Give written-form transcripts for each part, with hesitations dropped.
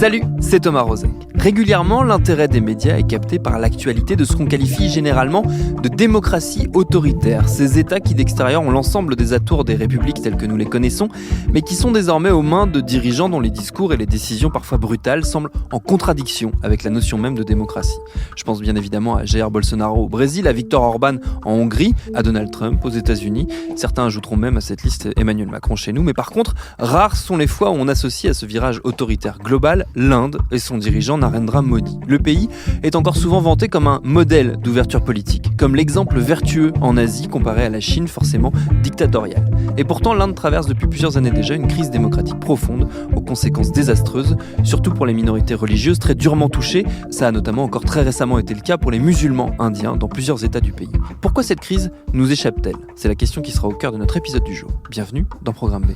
Salut, c'est Thomas Rozek. Régulièrement, l'intérêt des médias est capté par l'actualité de ce qu'on qualifie généralement de démocratie autoritaire. Ces États qui d'extérieur ont l'ensemble des atours des républiques telles que nous les connaissons, mais qui sont désormais aux mains de dirigeants dont les discours et les décisions parfois brutales semblent en contradiction avec la notion même de démocratie. Je pense bien évidemment à Jair Bolsonaro au Brésil, à Viktor Orban en Hongrie, à Donald Trump aux États-Unis. Certains ajouteront même à cette liste Emmanuel Macron chez nous, mais par contre, rares sont les fois où on associe à ce virage autoritaire global l'Inde et son dirigeant Narendra Modi. Le pays est encore souvent vanté comme un modèle d'ouverture politique, comme l'exemple vertueux en Asie comparé à la Chine forcément dictatoriale. Et pourtant, l'Inde traverse depuis plusieurs années déjà une crise démocratique profonde, aux conséquences désastreuses, surtout pour les minorités religieuses très durement touchées. Ça a notamment encore très récemment été le cas pour les musulmans indiens dans plusieurs États du pays. Pourquoi cette crise nous échappe-t-elle ? C'est la question qui sera au cœur de notre épisode du jour. Bienvenue dans Programme B.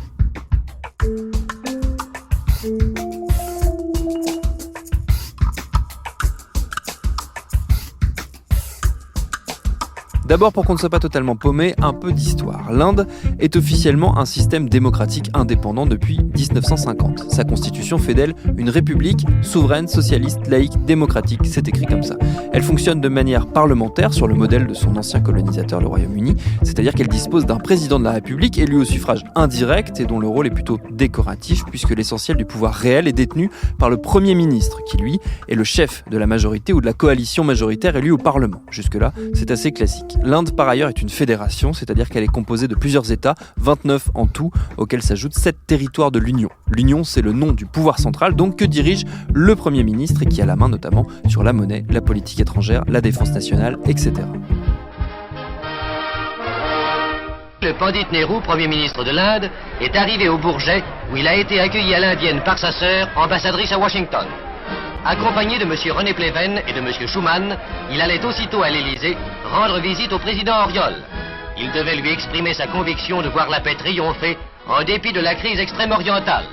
D'abord, pour qu'on ne soit pas totalement paumé, un peu d'histoire. L'Inde est officiellement un système démocratique indépendant depuis 1950. Sa constitution fait d'elle une république souveraine, socialiste, laïque, démocratique. C'est écrit comme ça. Elle fonctionne de manière parlementaire sur le modèle de son ancien colonisateur, le Royaume-Uni. C'est-à-dire qu'elle dispose d'un président de la République élu au suffrage indirect et dont le rôle est plutôt décoratif puisque l'essentiel du pouvoir réel est détenu par le Premier ministre qui, lui, est le chef de la majorité ou de la coalition majoritaire élue au Parlement. Jusque-là, c'est assez classique. L'Inde, par ailleurs, est une fédération, c'est-à-dire qu'elle est composée de plusieurs États, 29 en tout, auxquels s'ajoutent 7 territoires de l'Union. L'Union, c'est le nom du pouvoir central, donc que dirige le Premier ministre et qui a la main notamment sur la monnaie, la politique étrangère, la défense nationale, etc. Le Pandit Nehru, Premier ministre de l'Inde, est arrivé au Bourget où il a été accueilli à l'indienne par sa sœur, ambassadrice à Washington. Accompagné de M. René Pleven et de M. Schuman, il allait aussitôt à l'Élysée rendre visite au président Auriol. Il devait lui exprimer sa conviction de voir la paix triompher en dépit de la crise extrême-orientale.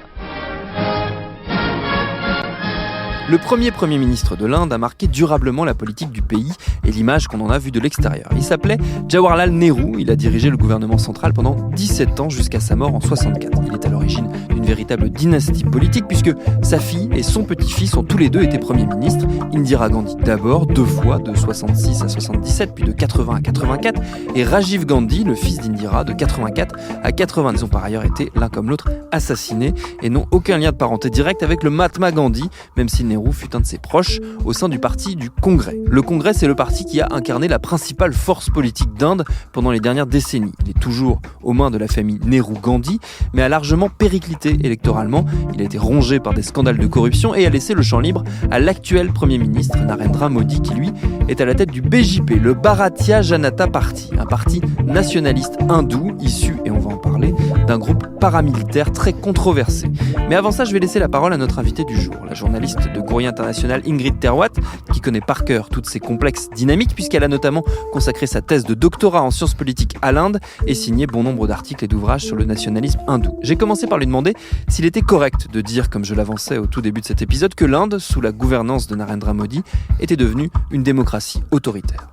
Le Premier ministre de l'Inde a marqué durablement la politique du pays et l'image qu'on en a vue de l'extérieur. Il s'appelait Jawaharlal Nehru, il a dirigé le gouvernement central pendant 17 ans jusqu'à sa mort en 64. Il est à l'origine d'une véritable dynastie politique puisque sa fille et son petit-fils ont tous les deux été Premier ministre. Indira Gandhi d'abord, 2 fois, de 66 à 77, puis de 80 à 84, et Rajiv Gandhi, le fils d'Indira, de 84 à 80. Ils ont par ailleurs été l'un comme l'autre assassinés et n'ont aucun lien de parenté direct avec le Mahatma Gandhi, même si Nehru fut un de ses proches au sein du parti du Congrès. Le Congrès, c'est le parti qui a incarné la principale force politique d'Inde pendant les dernières décennies. Il est toujours aux mains de la famille Nehru-Gandhi, mais a largement périclité électoralement. Il a été rongé par des scandales de corruption et a laissé le champ libre à l'actuel Premier ministre Narendra Modi, qui lui est à la tête du BJP, le Bharatiya Janata Party, un parti nationaliste hindou issu, et on va en parler, d'un groupe paramilitaire très controversé. Mais avant ça, je vais laisser la parole à notre invité du jour, la journaliste de Courrier International Ingrid Terwat, qui connaît par cœur toutes ces complexes dynamiques puisqu'elle a notamment consacré sa thèse de doctorat en sciences politiques à l'Inde et signé bon nombre d'articles et d'ouvrages sur le nationalisme hindou. J'ai commencé par lui demander s'il était correct de dire, comme je l'avançais au tout début de cet épisode, que l'Inde, sous la gouvernance de Narendra Modi, était devenue une démocratie autoritaire.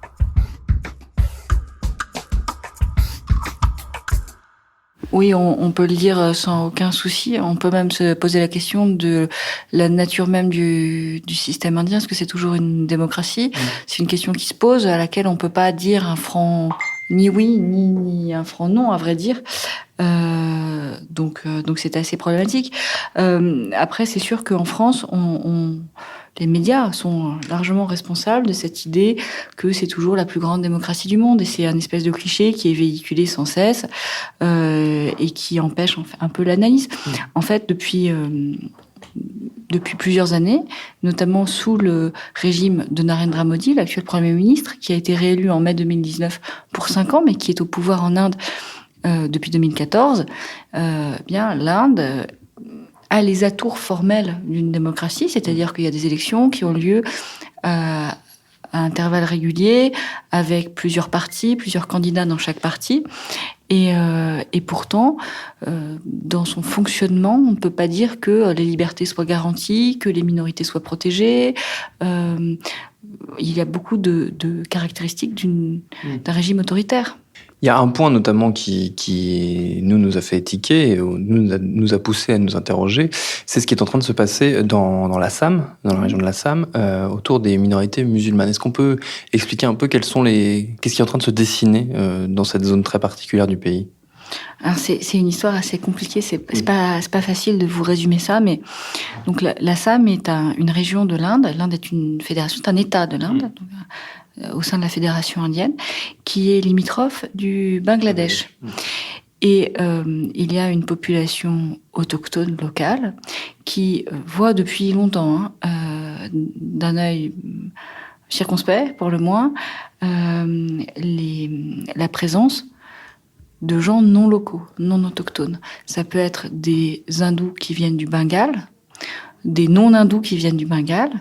Oui, on peut le dire sans aucun souci. On peut même se poser la question de la nature même du système indien. Est-ce que c'est toujours une démocratie ? C'est une question qui se pose, à laquelle on peut pas dire un franc ni oui, ni un franc non, à vrai dire. Donc c'est assez problématique. Après, c'est sûr qu'en France, les médias sont largement responsables de cette idée que c'est toujours la plus grande démocratie du monde. Et c'est un espèce de cliché qui est véhiculé sans cesse et qui empêche un peu l'analyse. En fait, depuis plusieurs années, notamment sous le régime de Narendra Modi, l'actuel Premier ministre, qui a été réélu en mai 2019 pour 5 ans, mais qui est au pouvoir en Inde depuis 2014, bien l'Inde a les atours formels d'une démocratie, c'est-à-dire qu'il y a des élections qui ont lieu à intervalles réguliers, avec plusieurs partis, plusieurs candidats dans chaque parti. Et pourtant, dans son fonctionnement, on ne peut pas dire que les libertés soient garanties, que les minorités soient protégées. Il y a beaucoup de caractéristiques d'un régime autoritaire. Il y a un point notamment qui nous a fait tiquer, nous a poussé à nous interroger, c'est ce qui est en train de se passer dans l'Assam, dans la région de l'Assam, autour des minorités musulmanes. Est-ce qu'on peut expliquer un peu qu'est-ce qui est en train de se dessiner dans cette zone très particulière du pays ? Alors c'est une histoire assez compliquée, c'est pas facile de vous résumer ça, mais donc l'Assam est une région de l'Inde. L'Inde est une fédération, c'est un État de l'Inde, donc, au sein de la fédération indienne, qui est limitrophe du Bangladesh. Et il y a une population autochtone locale qui voit depuis longtemps, d'un œil circonspect pour le moins, la présence de gens non locaux, non autochtones. Ça peut être des hindous qui viennent du Bengale, des non-hindous qui viennent du Bengale,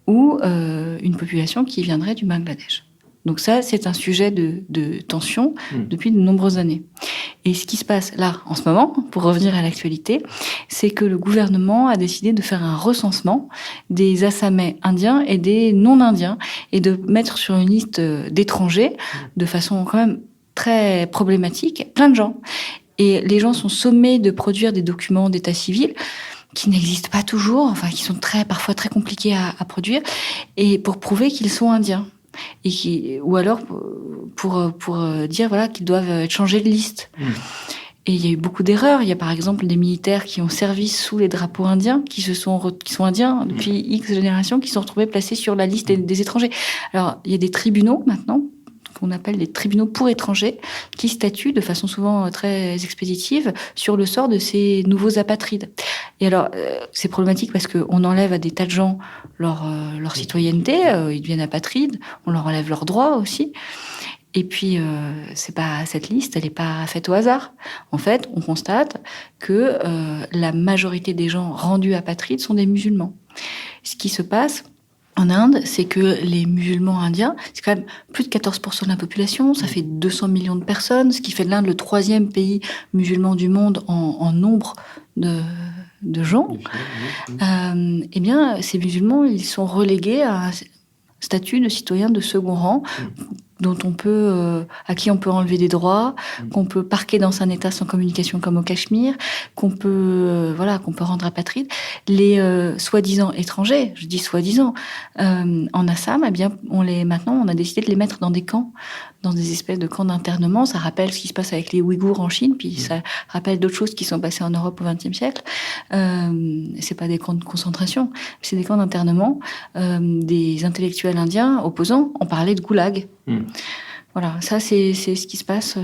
ou une population qui viendrait du Bangladesh. Donc ça, c'est un sujet de tension depuis de nombreuses années. Et ce qui se passe là, en ce moment, pour revenir à l'actualité, c'est que le gouvernement a décidé de faire un recensement des Assamais indiens et des non-indiens, et de mettre sur une liste d'étrangers, de façon quand même très problématique, plein de gens. Et les gens sont sommés de produire des documents d'état civil qui n'existent pas toujours, enfin qui sont parfois très compliqués à produire, et pour prouver qu'ils sont indiens. Ou alors pour dire voilà qu'ils doivent changer de liste. Et il y a eu beaucoup d'erreurs. Il y a par exemple des militaires qui ont servi sous les drapeaux indiens, qui sont indiens depuis X générations, qui sont retrouvés placés sur la liste des étrangers. Alors il y a des tribunaux maintenant, qu'on appelle les tribunaux pour étrangers, qui statuent de façon souvent très expéditive sur le sort de ces nouveaux apatrides. Et alors, c'est problématique parce qu'on enlève à des tas de gens leur citoyenneté, ils deviennent apatrides, on leur enlève leurs droits aussi. Et puis, cette liste, elle n'est pas faite au hasard. En fait, on constate que la majorité des gens rendus apatrides sont des musulmans. Ce qui se passe en Inde, c'est que les musulmans indiens, c'est quand même plus de 14% de la population, ça fait 200 millions de personnes, ce qui fait de l'Inde le 3e pays musulman du monde en nombre de gens. Eh bien, ces musulmans, ils sont relégués à un statut de citoyen de second rang, à qui on peut enlever des droits, qu'on peut parquer dans un état sans communication comme au Cachemire, qu'on peut rendre apatride. Les soi-disant étrangers, je dis soi-disant, en Assam, eh bien, maintenant, on a décidé de les mettre dans des camps, dans des espèces de camps d'internement. Ça rappelle ce qui se passe avec les Ouïghours en Chine, puis ça rappelle d'autres choses qui sont passées en Europe au XXe siècle. C'est pas des camps de concentration, c'est des camps d'internement. Des intellectuels indiens opposants ont parlé de goulag. Voilà, ça c'est ce qui se passe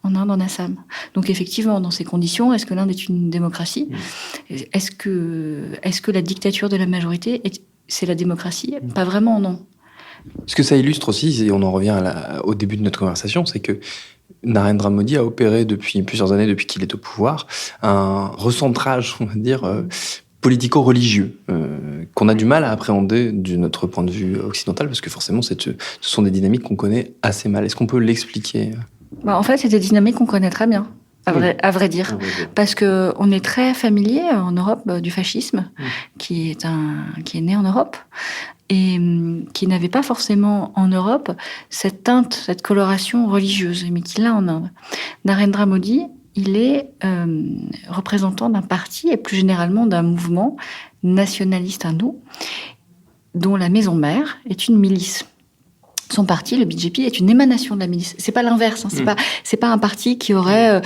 en Inde, en Assam. Donc effectivement, dans ces conditions, est-ce que l'Inde est une démocratie ? Est-ce que la dictature de la majorité, c'est la démocratie ? Pas vraiment, non. Ce que ça illustre aussi, et on en revient au début de notre conversation, c'est que Narendra Modi a opéré depuis plusieurs années, depuis qu'il est au pouvoir, un recentrage, on va dire, politico-religieux, qu'on a du mal à appréhender de notre point de vue occidental, parce que forcément, ce sont des dynamiques qu'on connaît assez mal. Est-ce qu'on peut l'expliquer ? En fait, c'est des dynamiques qu'on connaît très bien, à vrai dire. Parce qu'on est très familier en Europe du fascisme, qui est né en Europe, et qui n'avait pas forcément en Europe cette teinte, cette coloration religieuse, mais qui l'a en Inde. Narendra Modi, il est représentant d'un parti et plus généralement d'un mouvement nationaliste hindou dont la maison mère est une milice. Son parti, le BJP, est une émanation de la milice. C'est pas l'inverse. C'est pas un parti qui aurait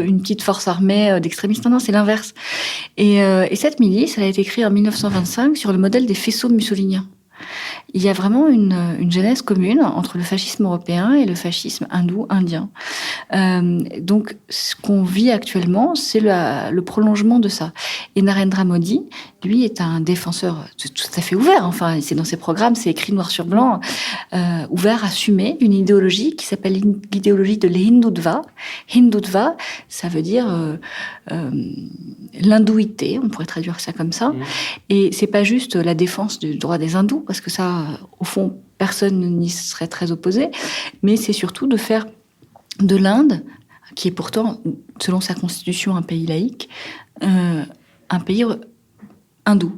une petite force armée d'extrémistes. Non, c'est l'inverse. Et cette milice, elle a été créée en 1925 sur le modèle des faisceaux mussoliniens. Il y a vraiment une genèse commune entre le fascisme européen et le fascisme hindou-indien. Donc, ce qu'on vit actuellement, c'est le prolongement de ça. Et Narendra Modi, lui, est un défenseur tout à fait ouvert. Enfin, c'est dans ses programmes, c'est écrit noir sur blanc, ouvert, assumé, d'une idéologie qui s'appelle l'idéologie de l'Hindutva. Hindutva, ça veut dire l'hindouité, on pourrait traduire ça comme ça. Et c'est pas juste la défense du droit des hindous, parce que ça, au fond, personne n'y serait très opposé, mais c'est surtout de faire de l'Inde, qui est pourtant, selon sa constitution, un pays laïque, un pays hindou.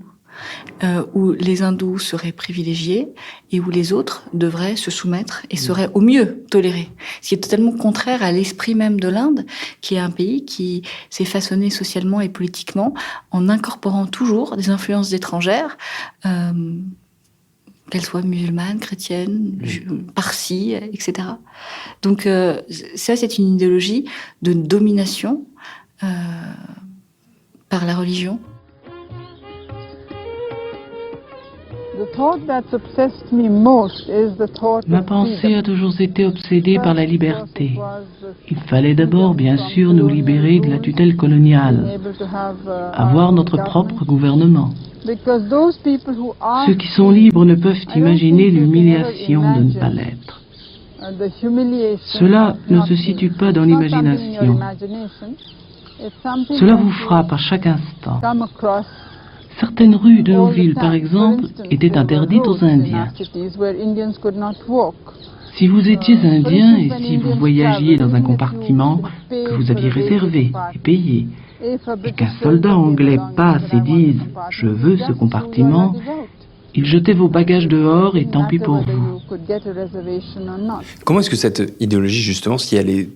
où les hindous seraient privilégiés et où les autres devraient se soumettre et seraient au mieux tolérés. Ce qui est totalement contraire à l'esprit même de l'Inde, qui est un pays qui s'est façonné socialement et politiquement en incorporant toujours des influences étrangères, qu'elles soient musulmanes, chrétiennes, parsis, etc. Donc ça, c'est une idéologie de domination par la religion. Ma pensée a toujours été obsédée par la liberté. Il fallait d'abord, bien sûr, nous libérer de la tutelle coloniale, avoir notre propre gouvernement. Ceux qui sont libres ne peuvent imaginer l'humiliation de ne pas l'être. Cela ne se situe pas dans l'imagination. Cela vous frappe à chaque instant. Certaines rues de nos villes, par exemple, étaient interdites aux Indiens. Si vous étiez Indien et si vous voyagiez dans un compartiment que vous aviez réservé et payé, et qu'un soldat anglais passe et dise « Je veux ce compartiment », il jetait vos bagages dehors et tant pis pour vous. Comment est-ce que cette idéologie, justement, si elle est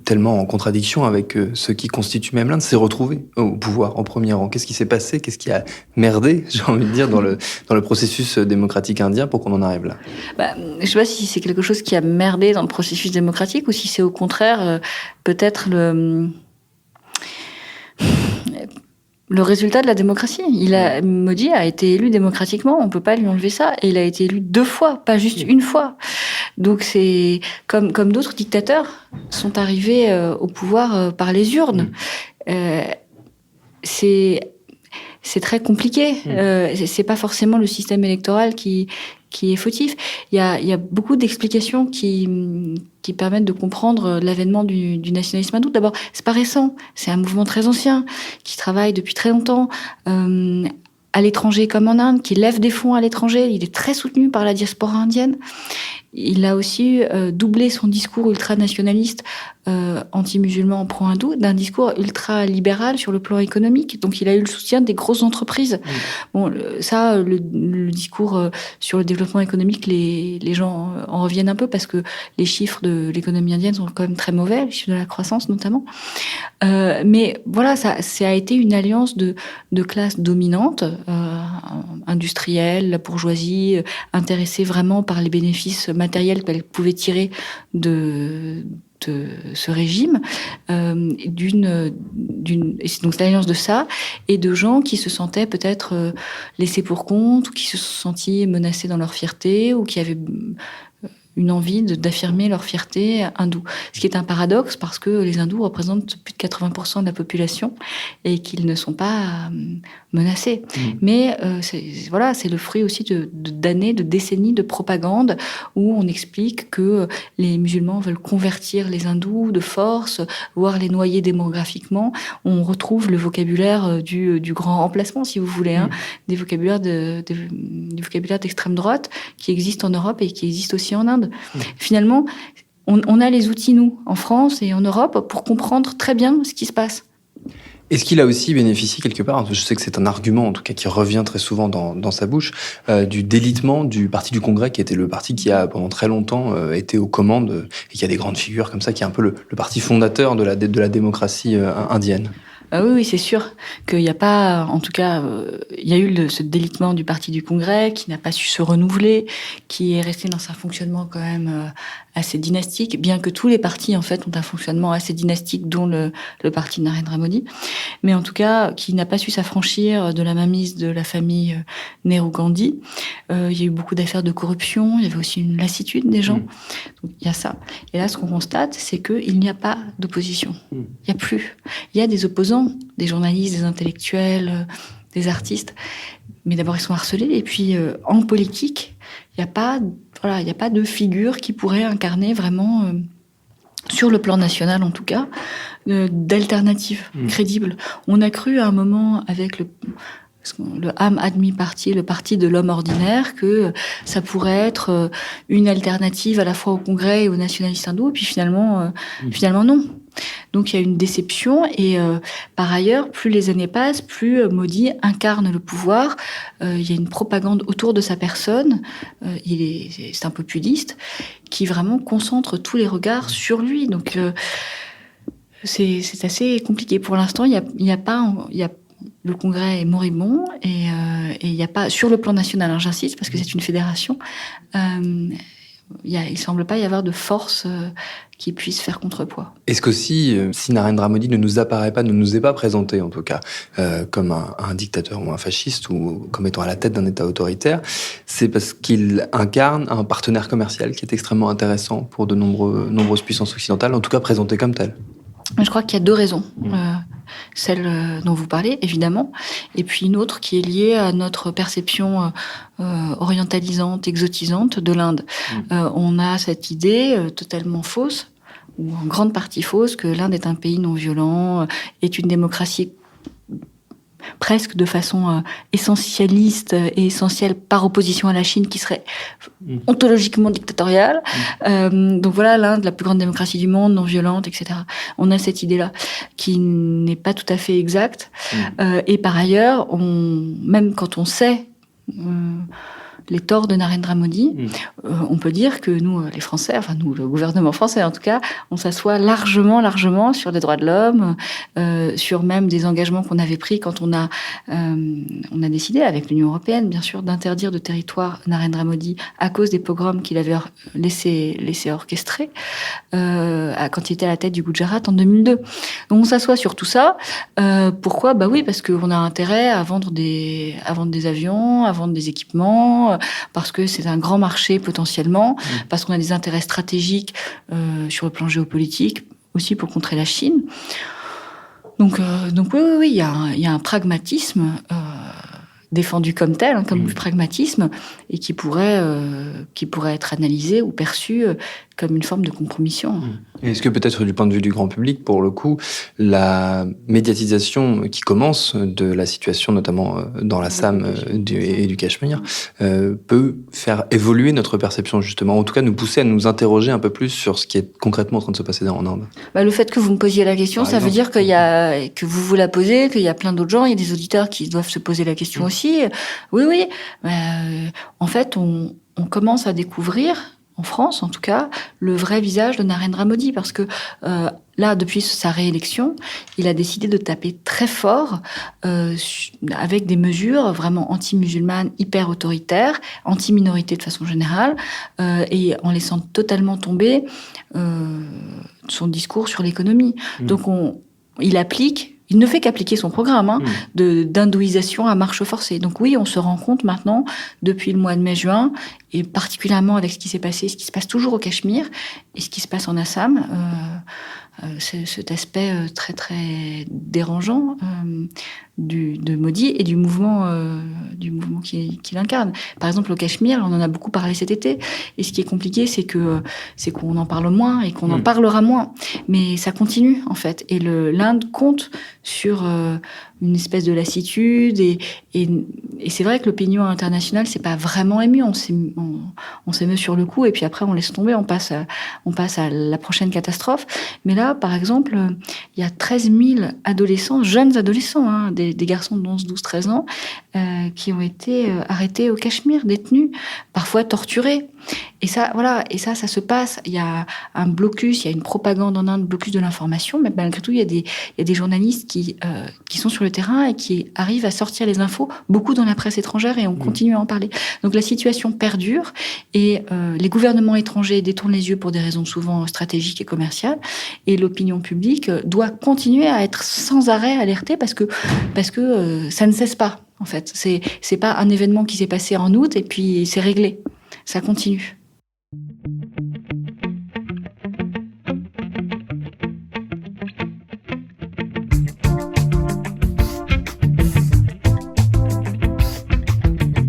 tellement en contradiction avec ce qui constitue même l'Inde, s'est retrouvée au pouvoir en premier rang? Qu'est-ce qui s'est passé? Qu'est-ce qui a merdé, j'ai envie de dire, dans le processus démocratique indien pour qu'on en arrive là? Je ne sais pas si c'est quelque chose qui a merdé dans le processus démocratique ou si c'est au contraire peut-être le résultat de la démocratie. Modi a été élu démocratiquement, on peut pas lui enlever ça, et il a été élu 2 fois, pas juste une fois. Donc c'est comme d'autres dictateurs sont arrivés au pouvoir par les urnes. C'est très compliqué. C'est pas forcément le système électoral qui est fautif. Il y a beaucoup d'explications qui permettent de comprendre l'avènement du nationalisme hindou. D'abord, c'est pas récent. C'est un mouvement très ancien qui travaille depuis très longtemps à l'étranger comme en Inde, qui lève des fonds à l'étranger. Il est très soutenu par la diaspora indienne. Il a aussi doublé son discours ultranationaliste anti-musulman pro-hindou d'un discours ultra-libéral sur le plan économique. Donc il a eu le soutien des grosses entreprises. Bon, le discours sur le développement économique, les gens en reviennent un peu parce que les chiffres de l'économie indienne sont quand même très mauvais, les chiffres de la croissance notamment. Mais voilà, ça a été une alliance de classes dominantes, industrielles, la bourgeoisie, intéressée vraiment par les bénéfices matériels qu'elle pouvait tirer de ce régime, donc c'est l'alliance de ça, et de gens qui se sentaient peut-être laissés pour compte, ou qui se sont sentis menacés dans leur fierté, ou qui avaient une envie d'affirmer leur fierté hindoue. Ce qui est un paradoxe parce que les hindous représentent plus de 80% de la population et qu'ils ne sont pas menacés. Mais c'est le fruit aussi d'années, de décennies de propagande où on explique que les musulmans veulent convertir les hindous de force, voire les noyer démographiquement. On retrouve le vocabulaire du grand remplacement, si vous voulez, du vocabulaire d'extrême droite qui existe en Europe et qui existe aussi en Inde. Finalement, on a les outils, nous, en France et en Europe, pour comprendre très bien ce qui se passe. Est-ce qu'il a aussi bénéficié quelque part, je sais que c'est un argument en tout cas qui revient très souvent dans sa bouche, du délitement du Parti du Congrès, qui était le parti qui a pendant très longtemps été aux commandes et qui a des grandes figures comme ça, qui est un peu le parti fondateur de la démocratie indienne? Oui, c'est sûr qu'il n'y a pas, en tout cas, il y a eu ce délitement du Parti du Congrès qui n'a pas su se renouveler, qui est resté dans un fonctionnement quand même assez dynastique, bien que tous les partis, en fait, ont un fonctionnement assez dynastique, dont le parti de Narendra Modi, mais en tout cas, qui n'a pas su s'affranchir de la mainmise de la famille Nehru-Gandhi. Il y a eu beaucoup d'affaires de corruption, il y avait aussi une lassitude des gens. Donc, il y a ça. Et là, ce qu'on constate, c'est qu'il n'y a pas d'opposition. Il n'y a plus. Il y a des opposants, des journalistes, des intellectuels, des artistes, mais d'abord ils sont harcelés, et puis en politique, il n'y a pas de figure qui pourrait incarner vraiment, sur le plan national en tout cas, d'alternative crédible. On a cru à un moment avec le Aam Aadmi Party, le parti de l'homme ordinaire, que ça pourrait être une alternative à la fois au Congrès et aux nationalistes hindous, et puis finalement non. Donc il y a une déception et par ailleurs, plus les années passent, plus Modi incarne le pouvoir. Il y a une propagande autour de sa personne. C'est un populiste qui vraiment concentre tous les regards sur lui. Donc c'est assez compliqué. Pour l'instant, il y a le Congrès est moribond et il n'y a pas sur le plan national. Hein, j'insiste parce que c'est une fédération. Il semble pas y avoir de force qui puisse faire contrepoids. Est-ce qu'aussi, si Narendra Modi ne nous apparaît pas, ne nous est pas présenté en tout cas, comme un dictateur ou un fasciste ou comme étant à la tête d'un État autoritaire, c'est parce qu'il incarne un partenaire commercial qui est extrêmement intéressant pour de nombreuses puissances occidentales, en tout cas présenté comme tel? Je crois qu'il y a deux raisons. Celle dont vous parlez, évidemment, et puis une autre qui est liée à notre perception orientalisante, exotisante de l'Inde. On a cette idée totalement fausse, ou en grande partie fausse, que l'Inde est un pays non violent, est une démocratie presque de façon essentialiste et essentielle par opposition à la Chine qui serait ontologiquement dictatoriale. Donc voilà, l'Inde, la plus grande démocratie du monde, non violente, etc. On a cette idée-là qui n'est pas tout à fait exacte. Et par ailleurs, même quand on sait les torts de Narendra Modi, on peut dire que nous, les Français, enfin nous, le gouvernement français en tout cas, on s'assoit largement sur les droits de l'homme, sur même des engagements qu'on avait pris quand on a décidé, avec l'Union européenne, bien sûr, d'interdire de territoire Narendra Modi à cause des pogroms qu'il avait laissé orchestrer quand il était à la tête du Gujarat en 2002. Donc on s'assoit sur tout ça. Pourquoi ? Bah oui, parce qu'on a intérêt à vendre des avions, à vendre des équipements, parce que c'est un grand marché potentiellement, parce qu'on a des intérêts stratégiques sur le plan géopolitique, aussi pour contrer la Chine. Donc oui, il y a un pragmatisme défendu comme tel, comme pragmatisme, et qui pourrait être analysé ou perçu comme une forme de compromission. Est-ce que peut-être du point de vue du grand public, pour le coup, la médiatisation qui commence de la situation, notamment dans l'Assam et du Cachemire, peut faire évoluer notre perception, justement, en tout cas nous pousser à nous interroger un peu plus sur ce qui est concrètement en train de se passer en Inde? Le fait que vous me posiez la question, ça veut dire que vous la posez, qu'il y a plein d'autres gens, il y a des auditeurs qui doivent se poser la question aussi. Oui. En fait, on commence à découvrir, en France en tout cas, le vrai visage de Narendra Modi, parce que là, depuis sa réélection, il a décidé de taper très fort avec des mesures vraiment anti-musulmanes, hyper autoritaires, anti-minorités de façon générale, et en laissant totalement tomber son discours sur l'économie. Donc il ne fait qu'appliquer son programme d'hindouisation à marche forcée. Donc oui, on se rend compte maintenant, depuis le mois de mai-juin, et particulièrement avec ce qui s'est passé, ce qui se passe toujours au Cachemire, et ce qui se passe en Assam, cet aspect très très dérangeant de Modi et du mouvement qu'il incarne. Par exemple, au Cachemire, on en a beaucoup parlé cet été, et ce qui est compliqué, c'est qu'on en parle moins et qu'on en parlera moins. Mais ça continue, en fait. Et l'Inde compte sur une espèce de lassitude, et c'est vrai que l'opinion internationale s'est pas vraiment émue. On s'émeut sur le coup, et puis après on laisse tomber, on passe à la prochaine catastrophe. Mais là, par exemple, il y a 13 000 jeunes adolescents, des garçons de 11, 12, 13 ans, qui ont été arrêtés au Cachemire, détenus, parfois torturés. Et ça se passe. Il y a un blocus, il y a une propagande en Inde, blocus de l'information, mais malgré tout, il y a des journalistes qui sont sur le terrain et qui arrivent à sortir les infos, beaucoup dans la presse étrangère, et on continue à en parler. Donc la situation perdure, et les gouvernements étrangers détournent les yeux pour des raisons souvent stratégiques et commerciales, et l'opinion publique doit continuer à être sans arrêt alertée parce que ça ne cesse pas, en fait. C'est pas un événement qui s'est passé en août et puis c'est réglé. Ça continue.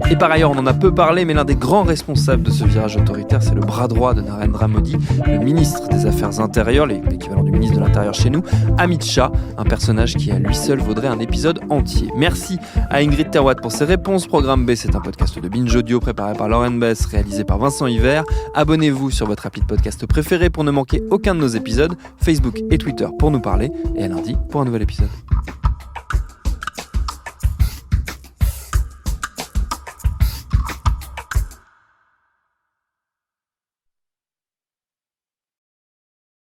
Et par ailleurs, on en a peu parlé, mais l'un des grands responsables de ce virage autoritaire, c'est le bras droit de Narendra Modi, le ministre des Affaires intérieures, l'équivalent du ministre de l'Intérieur chez nous, Amit Shah, un personnage qui à lui seul vaudrait un épisode entier. Merci à Ingrid Terwatt pour ses réponses. Programme B, c'est un podcast de Binge Audio préparé par Lauren Bess, réalisé par Vincent Hiver. Abonnez-vous sur votre appli de podcast préféré pour ne manquer aucun de nos épisodes, Facebook et Twitter pour nous parler, et à lundi pour un nouvel épisode.